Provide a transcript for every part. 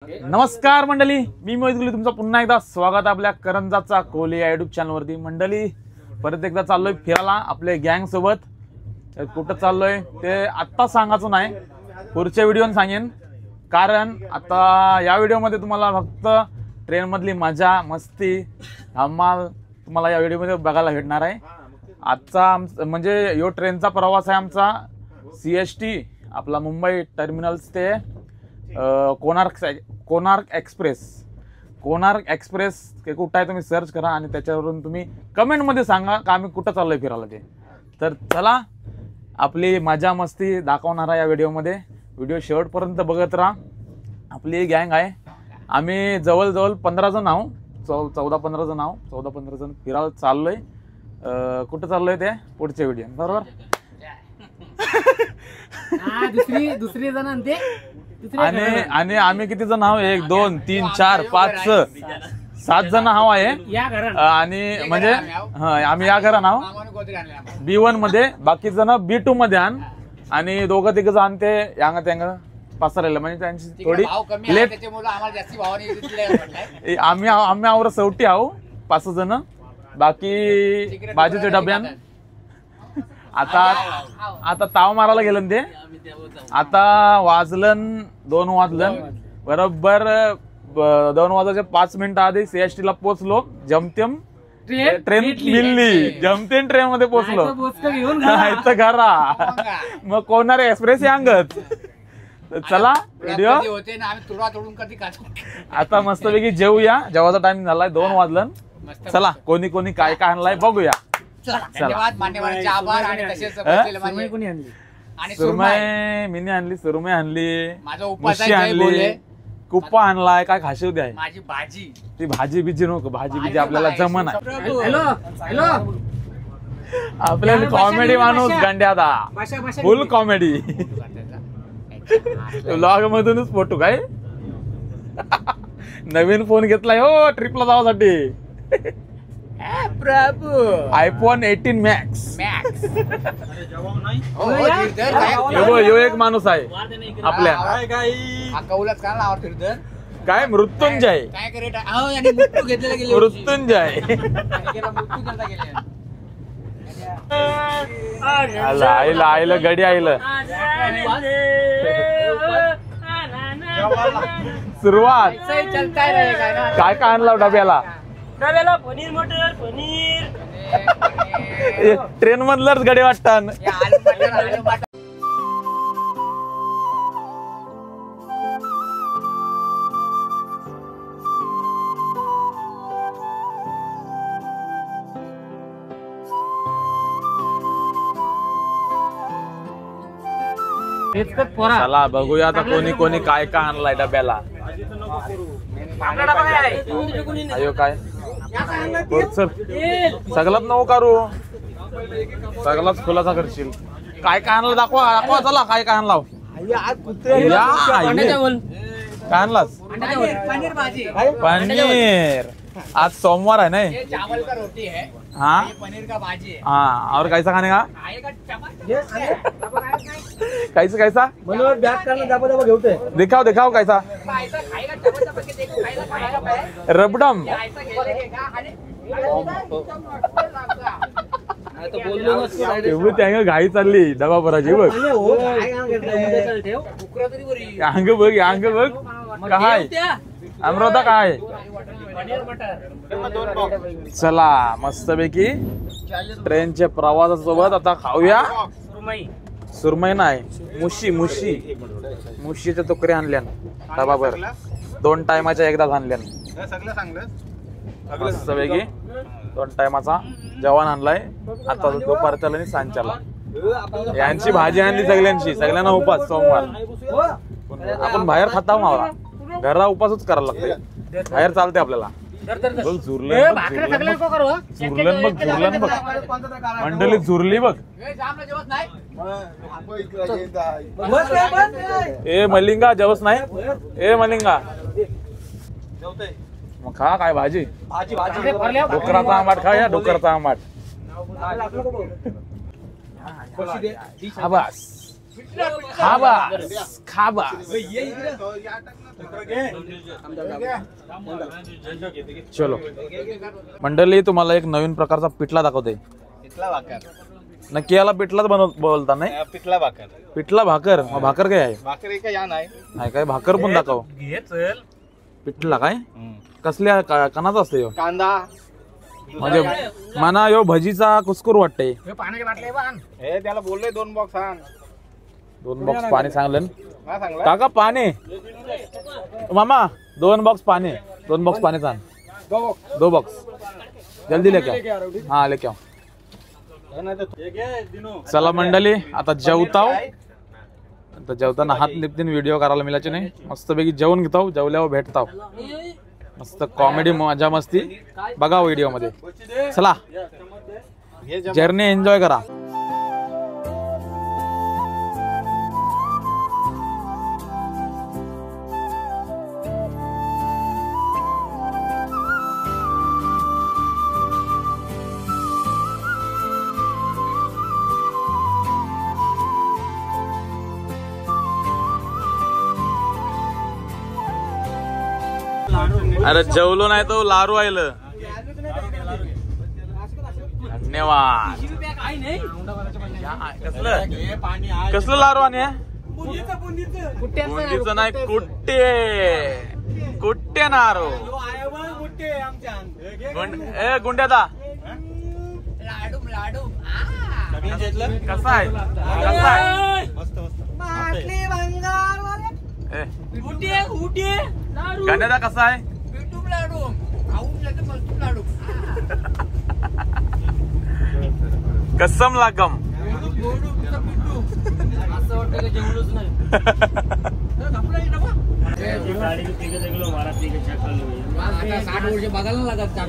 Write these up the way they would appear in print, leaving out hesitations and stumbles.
नमस्कार मंडळी, मी मोहित गुले तुमचं पुन्हा एकदा स्वागत आपल्या करंजाचा कोहली या युट्यूब चॅनलवरती। मंडळी परत एकदा चाललोय फिरायला आपल्या गँग सोबत। कुठं चाललोय ते आत्ता सांगायचं नाही, पुढच्या व्हिडिओत सांगेन। कारण आता या व्हिडिओमध्ये तुम्हाला फक्त ट्रेन मधली मजा मस्ती धमाल तुम्हाला या व्हिडिओमध्ये बघायला भेटणार आहे। आजचा म्हणजे यो ट्रेनचा प्रवास आहे आमचा CST आपला मुंबई टर्मिनल्स ते कोणार्क एक्सप्रेस कुठं आहे तुम्ही सर्च करा आणि त्याच्यावरून तुम्ही कमेंट मध्ये सांगा का आम्ही कुठं चाललोय फिरायला ते। तर चला आपली मजा मस्ती दाखवणार आहे या व्हिडिओमध्ये। व्हिडिओ शेवटपर्यंत बघत राहा। आपली गँग आहे, आम्ही जवळजवळ 15 जण आहोत, 14-15 जण आहोत, 14-15 जण फिरायला चाललोय। कुठं चाललोय ते पुढच्या व्हिडिओ बरोबर। दुसरी जण ते आणि आम्ही किती जण आहोत? 1 2 3 4 5 6 7 जण आहोत आहे आणि म्हणजे आम्ही या घरात आहोत B1 मध्ये, बाकी जण B2 मध्ये आण आणि दोघं तिघ जण ते यांग त्यांग पसरलेलं म्हणजे त्यांची थोडी लेट आम्ही आवर शेवटी आहो 5 जण, बाकी बाजूच्या डब्यान आता ताव मारायला गेलं ते। आता वाजलं 2 वाजलं बरोबर, 2 वाजायच्या 5 मिनिटं आधी CST ला पोहोचलो। जमतेम ट्रेन मिळली, जमतेम ट्रेन मध्ये पोहोचलो नाही घरा मग कोणारे एक्सप्रेस यांगत। चला व्हिडिओ आता मस्तपैकी जेवूया, जेवायचा टाइम झालाय 2 वाजलं। चला कोणी कोणी काय काय आणलाय बघूया। सुरमई मिनी आणली, सुरमई आणली, मुशी आणली, कुप्पा आणलाय, काय खाशीव द्या माझी भाजी, ती भाजी बिजी नको, भाजी बिजी आपल्याला जमन आहे। आपल्याला कॉमेडी माणूस गंड्यादा फुल कॉमेडी व्लॉग मधूनच फोटो काय नवीन फोन घेतलाय हो ट्रिपला जावासाठी। iPhone 18 Max यो एक माणूस आहे आपल्या काय मृत्युंजय आईला गडी आईला सुरुवात काय काय आणला डब्याला? पनीर मटर पनीर ट्रेन मधलंच गडी वाटतं। चला बघूया आता कोणी कोणी काय काय आणलाय डब्याला। अयो काय सगळ्यात नको करू, सगळाच खुलासा करशील। काय काय आणलं दाखवा चला काय काय आणला काय आणलास? पनीर आज सोमवार है ना। चावल का रोटी है, हाँ पनीर का भाजी है। हाँ और कैसा खाने का? कैसा कैसा दिखाओ दिखाओ कैसा रबडम घाई चालली डबा भरायची बघ। अंग बघ अंग बघ काय अमृता काय। चला मस्तपैकी ट्रेनच्या प्रवासासोबत आता खाऊया सुरमई नाही मुशीच्या तुकडे आणल्या डबाभर, 2 टायमाच्या एकदाच आणल्या मस्तपैकी 2 टायमाचा जेवण आणलाय। आता दुपारच्याला आणि सांच्याला यांची भाजी आणली सगळ्यांना उपास सोमवार। आपण बाहेर खाता मावला, घरा उपासच करायला लागते, बाहेर चालते आपल्याला। झुरलन बघ मंडळी झुरली बघ। ए मलिंगा जेवस नाही, ए मलिंगा मग खा काय भाजी डोकराचा आंबाट खा, या डोकराचा आंबाट बस खाबास खाबास. चलो मंडळी, तुम्हाला एक नवीन प्रकारचा पिठला दाखवते. पिठला भाकर. नक्की याला पिठलाच बोलता नाही? पिठला भाकर. पिठला भाकर. मग भाकर काय आहे? भाकर एक या नाही. नाही काय, भाकर पण दाखव. घे चल. पिठला काय कसल्या कणाचा असते ह्यो? कांदा म्हणजे मना यो भजीचा कुस्कूर वाटते. पाण्याच्या बाटल्या बांध. हे त्याला बोलले 2 बॉक्स आण. 2 बॉक्स पाणी सांगलं काय सांगला? काका. पाणी मामा 2 बॉक्स पाणी. 2 बॉक्स पाणी सांग. 2 बॉक्स जल्दी लेके आओ. हाँ लेके आओ. चला मंडळी, आता जेवताव. आता जेवताना हात लिपतीन व्हिडिओ करायला मिळायचे नाही. मस्तपैकी जेवण घेताव. जेवल्यावर भेटताव. मस्त कॉमेडी मजा मस्ती बघा व्हिडिओ मध्ये. चला जर्नी एन्जॉय करा. अरे जेवलो नाही तो लारू आयलं. धन्यवाद. कसलं लारू आणि बुंदीचं नाही, कुट्टे कुट्टे नारू. गुंड्यादा लाडू लाडू. कसा आहे? कसा आहे? गाण्यादा कसा आहे? पिटूप लाडू. खाऊन जाते मस्तूप लाडू. कसम लागम. असं वाटतं की जेवलोच नाही. आता 60 वर्ष बघायला लागत चहा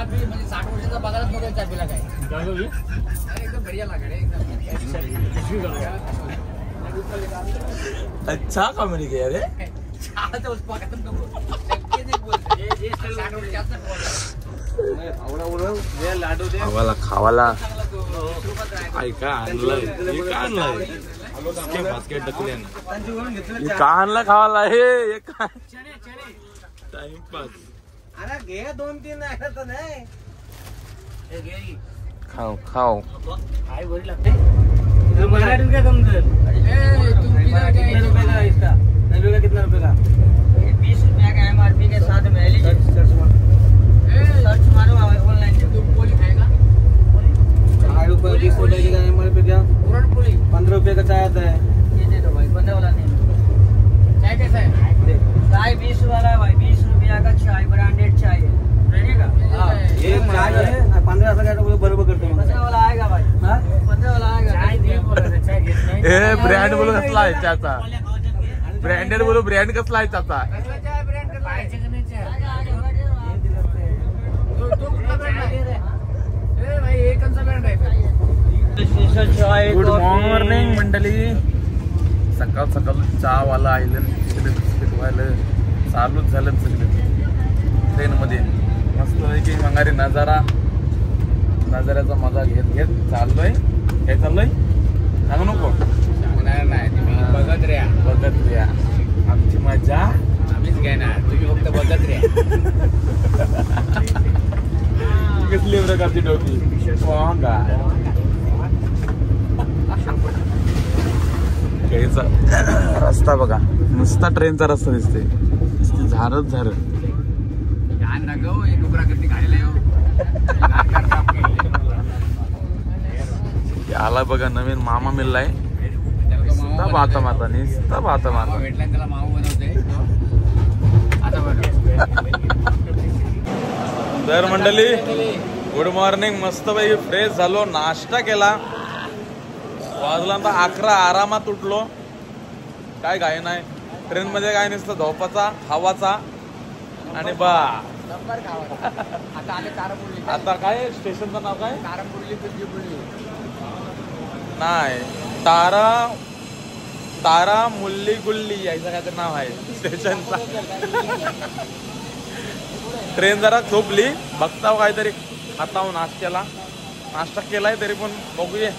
पी. म्हणजे 60 वर्षाचा बघायलाच बघायला चहा पिला काय. एकदम बढिया लागेल एकदम. अच्छा कॉमेडी किया रे. चहाचा उस पाकात नको. शक्य नाही बोलते. 60 वर्षाचा खावाला खावाला ऐका आणलंय. हे का आणलंय? का आणलं खावाला? हे काय टाइमपास. अरे घे 2-3 नाही. खाओ खाओ. काय बरी लागते. कितना रुपए का? 20 रुपया का MRP के साथ में है. लीजिए सर्च मारो ऑनलाइन. तुम पोली खाएगा? 4 रुपए 20 रुपए का MRP क्या? पूरन पोली 15 रुपए का चाय आता है. ये दे दो भाई. बंदे वाला नहीं. चाय कैसा है? चाय 20 वाला है भाई. 20 रुपया का चाय ब्रांडेड चाय है. रहेगा? ये चाय है 15 का बरोबर करते हैं. 15 वाला आएगा भाई. 15 वाला आएगा. चाय दे बोला चाय घेत नाही. हे ब्रँड बोलू कसला आहे त्याचा? ब्रँडेड बोलू. ब्रँड कसला आहे त्याचा? चाय ब्रँड का पाहिजे का नाही चाय? तो कुठला ब्रँड आहे? ए भाई एकच ब्रँड आहे. गुड मॉर्निंग मंडळी. सकाळ सकाळ चहा वाला आयलं. तिकडे बिस्किट व्हायला चालूच झालं सगळं ट्रेन मध्ये. मस्त की मंगारी नजाऱ्याचा मजा घेत घेत चाललोय. काय चाललोय सांगू नको. बघत रे. बघत या आमची मजा आम्हीच घेणार. तुम्ही फक्त बघत रे. कसली प्रकारची टोपी. रस्ता बघा. नुसता ट्रेनचा रस्ता दिसते. झारच झार. आला बघा नवीन मामा मिळलाय. नुसता बाता मारता. नुसता बाता मारता. भेटला त्याला माऊ बनवते. तर मंडळी गुड मॉर्निंग. मस्त पैकी फ्रेश झालो. नाश्ता केला. वाजला तर 11. आरामात उठलो. काय घाई नाही. ट्रेन मध्ये काय नसतं. झोपाचा हवाचा आणि बा. आता आले कारंबुर्ली. आता काय स्टेशनचं नाव काय? कारंबुर्ली पिंपरी. नाही तारा मुल्ली गुल्ली याचं काय नाव आहे स्टेशनचा. ट्रेन जरा झोपली. बघताव काहीतरी खाताव नाश्त्याला. नाश्ता केलाय तरी पण बघूया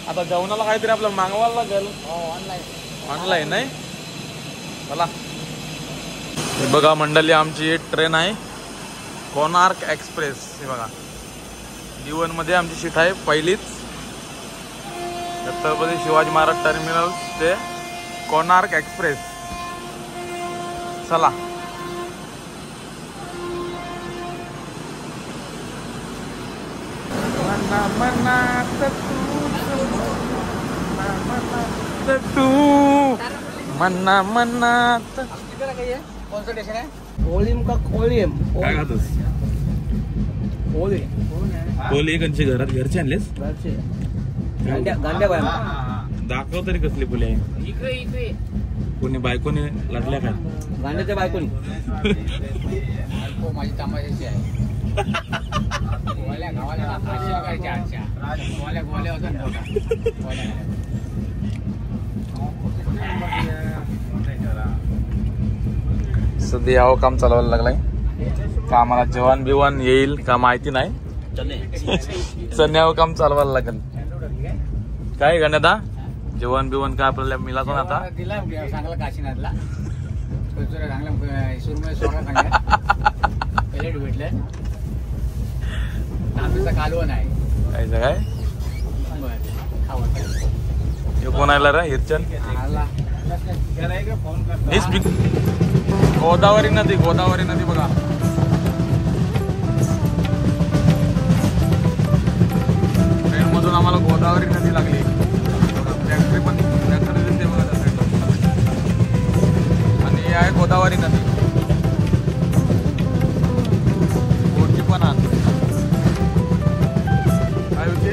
आता जेवणाला काहीतरी आपल्याला मागवायला लागेल. ऑनलाईन नाही चला. हे बघा मंडळी आमची ट्रेन आहे कोणार्क एक्सप्रेस. हे बघा D1 मध्ये आमची सीट आहे पहिलीच. छत्रपती शिवाजी महाराज टर्मिनल ते कोणार्क एक्सप्रेस. चला तू मन्ना मन्ना. कौन सा स्टेशन है? कोलिम का कोलिम. काय खातोस? कोली. पोली कंची घरात घरचे आणलेस? गांड्या बाय. दाखव तरी कसली पोली आहे. इकडे कोणी बायकोने लढल्या का? गांड्याच्या बायकोनी. माझी तमाशाची आहे. गोल्या गावाला आशा करायच्या आजच्या. गोल्या होता. सध्या यावं काम चालवायला लागलाय. का आम्हाला जेवण बिवण येईल का माहिती नाही. चण्यावर काम चालवायला लागेल. काय गणदा जेवण बिवण काय आपल्याला मिळालं ना आता. दिला सांगला काशीनाथला चांगला सुरमई सोडा सांगा. प्लेट भेटलं. तांबीचा कालवण आहे. कायचं काय हे कोण आला रे हिरचन. गोदावरी नदी बघा. ट्रेन मधून आम्हाला गोदावरी नदी लागली. फॅक्टरी पण फॅक्टरी दिसते बघा त्या साईडला. आणि ही आहे गोदावरी नदी. बोटची पण आहे. काय होते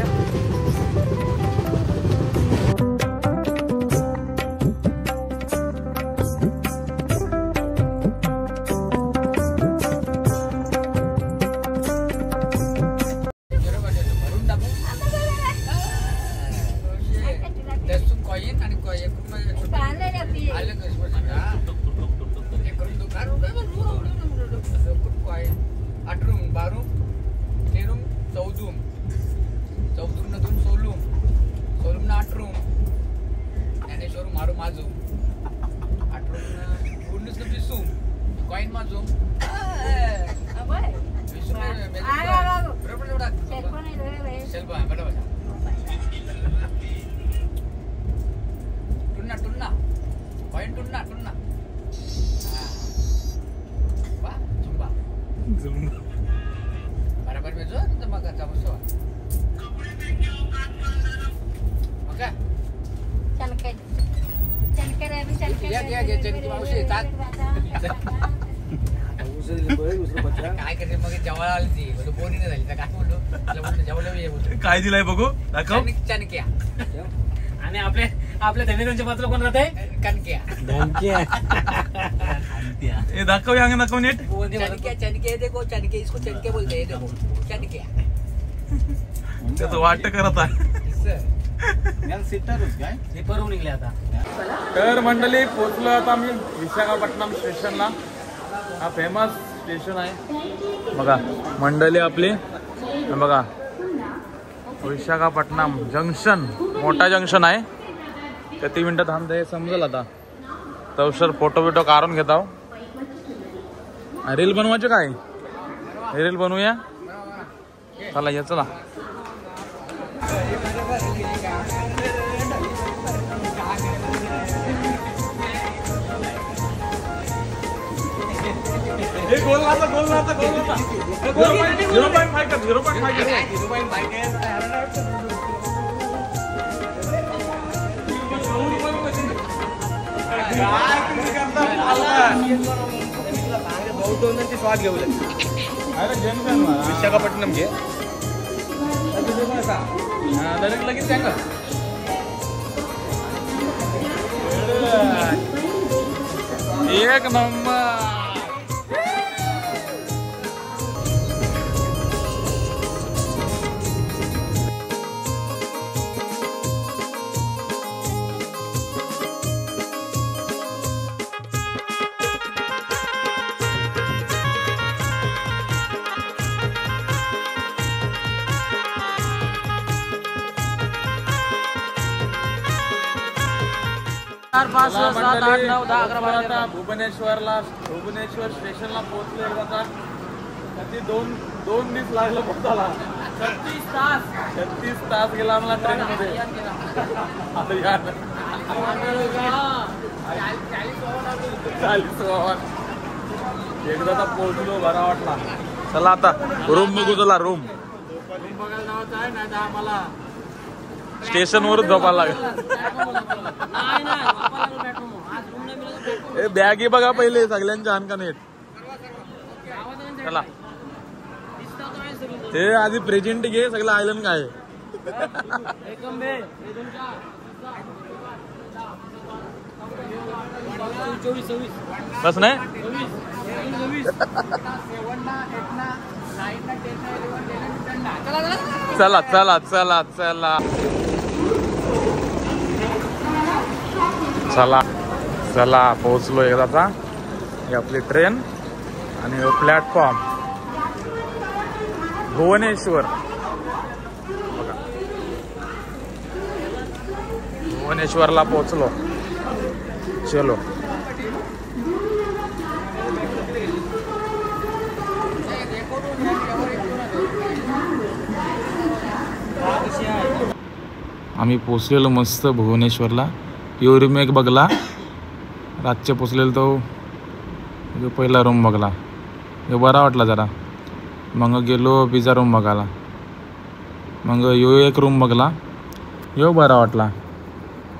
बराबर में जो तो मग बसो ओके काय करते मग जेवायला आली ती बोरी नाही झाली काय बोललो जेवलं काय दिलाय बघू दाखव. चणक्या. आणि आपल्या धनेकांच्या पात्र कोण राहते? कणक्या. हे दाखव अंग दाखव नीट. चणके देखो चणके इसको चणके बोलते हैं. देखो चणक्या. त्याचं वाट करत आहे. पेपरवरून निघले आता. तर मंडळी पोहोचलो आता आम्ही विशाखापट्टणम स्टेशनला. हा फेमस स्टेशन आहे बघा मंडळी आपली. बघा विशाखापट्टणम जंक्शन मोठा जंक्शन आहे. किती मिनिटं थांबते हे समजेल आता. तवसर फोटो बिटो काढून घेत आहो. रील बनवायचे काय रील बनवूया. चला या चला. गोल लाता 0.5 स्वाद घेऊ विशाखापट्टणम घे डायरेक्ट लगेच सांगा. एक नंबर. 4, 5, 6, 7, 8, 9, 10, 11, 12, आता भुवनेश्वर स्टेशनला पोहोचले आता किती दोन दिवस लागलं पोहोचायला 36 तास गेला आम्हाला ट्रेन मध्ये आता या 40 एकदा तर पोहोचलो बरा वाटला. चला आता रूम बघू. चला रूम स्टेशन वरच झोपायला लागेल. बॅगी बघा पहिले सगळ्यांच्या आणका नेट. चला ते आधी प्रेझेंट घे सगळं आयलंड काय बस नाही. चला चला चला चला चला चला पोहोचलो एकदाचा. ही आपली ट्रेन आणि प्लॅटफॉर्म भुवनेश्वर. बघा भुवनेश्वरला पोहोचलो. चलो आम्ही पोचलेलो मस्त भुवनेश्वरला. यो रूम एक बघला रातचे पोचलेलो तो पहिला रूम बघला. यो बरा वाटला जरा. मग गेलो पिझ्झा रूम बघायला. मग यो एक रूम बघला. यो बरा वाटला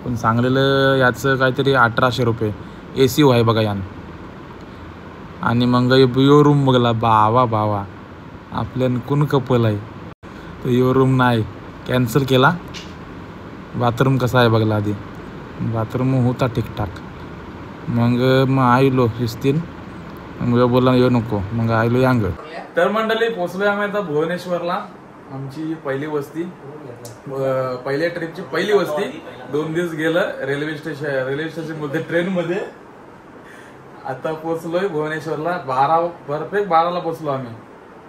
पण सांगलेलं याचं काहीतरी 1800 रुपये AC आहे बघा यान. आणि मग यो रूम बघला. बावा आपल्यान कोण कपल आहे तर यो रूम नाही कॅन्सल केला. बाथरूम कसा आहे बघला आधी. बाथरूम होता ठीकठाक. मग आयलो शिस्तीन. मग बोलला येऊ नको. मग आयलो यांग. तर मंडळी पोचलोय आम्ही आता भुवनेश्वरला. आमची पहिली वस्ती पहिल्या ट्रिपची पहिली वस्ती. 2 दिवस गेलं रेल्वे स्टेशन मध्ये ट्रेन मध्ये. आता पोचलोय भुवनेश्वरला. परफेक्ट 12ला पोचलो आम्ही.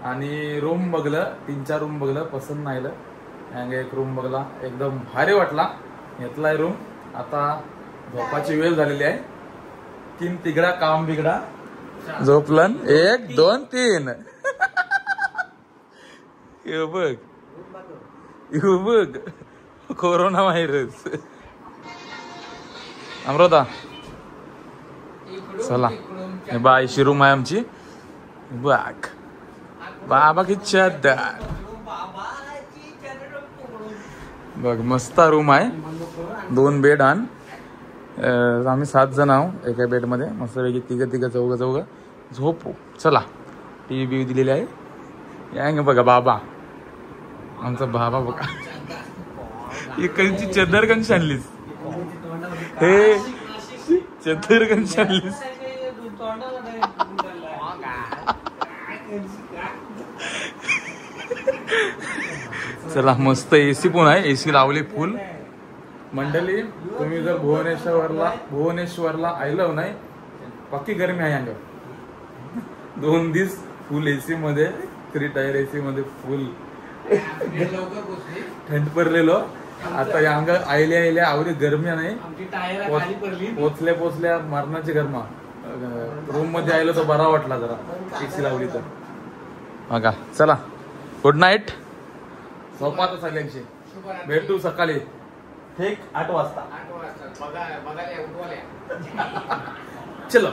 आणि रूम बघलं 3-4 रूम बघलं पसंत नाही आलं. एक रूम बघला एकदम भारी वाटला. घेतलाय रूम. आता झोपाची वेळ झालेली आहे. 3 तिगडा काम बिगडा झोपलन 1 2 3. येऊ बघ कोरोना व्हायरस. अमृता चला बा अशी रूम आहे आमची. बघ बाबा की चादर बघ मस्त रूम आहे. 2 बेड आण. आम्ही 7 जण आहोत एका बेड मध्ये. मस्त पैकी तिघ चौघ झोपू. चला TV दिलेली आहे. यांग बघा बाबा आमचा बाबा बघा. इकडची चदर कशी आणलीस. हे चदर कशी आणलीस. चला मस्त AC पण आहे. AC लावली फुल. मंडळी तुम्ही जर भुवनेश्वरला आयलं नाही पक्की गरमी आहे अंग. 2 दिवस फुल AC मध्ये 3 टायर AC मध्ये फुल थंड पडलेलो. आता अंग आयल्या आवडी गरमी नाही. पोचल्या मरणाची गरमा. रूम मध्ये आयलो तर बरा वाटला जरा AC लावली तर. बघा चला गुड नाईट. झोपात सगळ्यांची. भेटू सकाळी ठीक 8 वाजता. चलो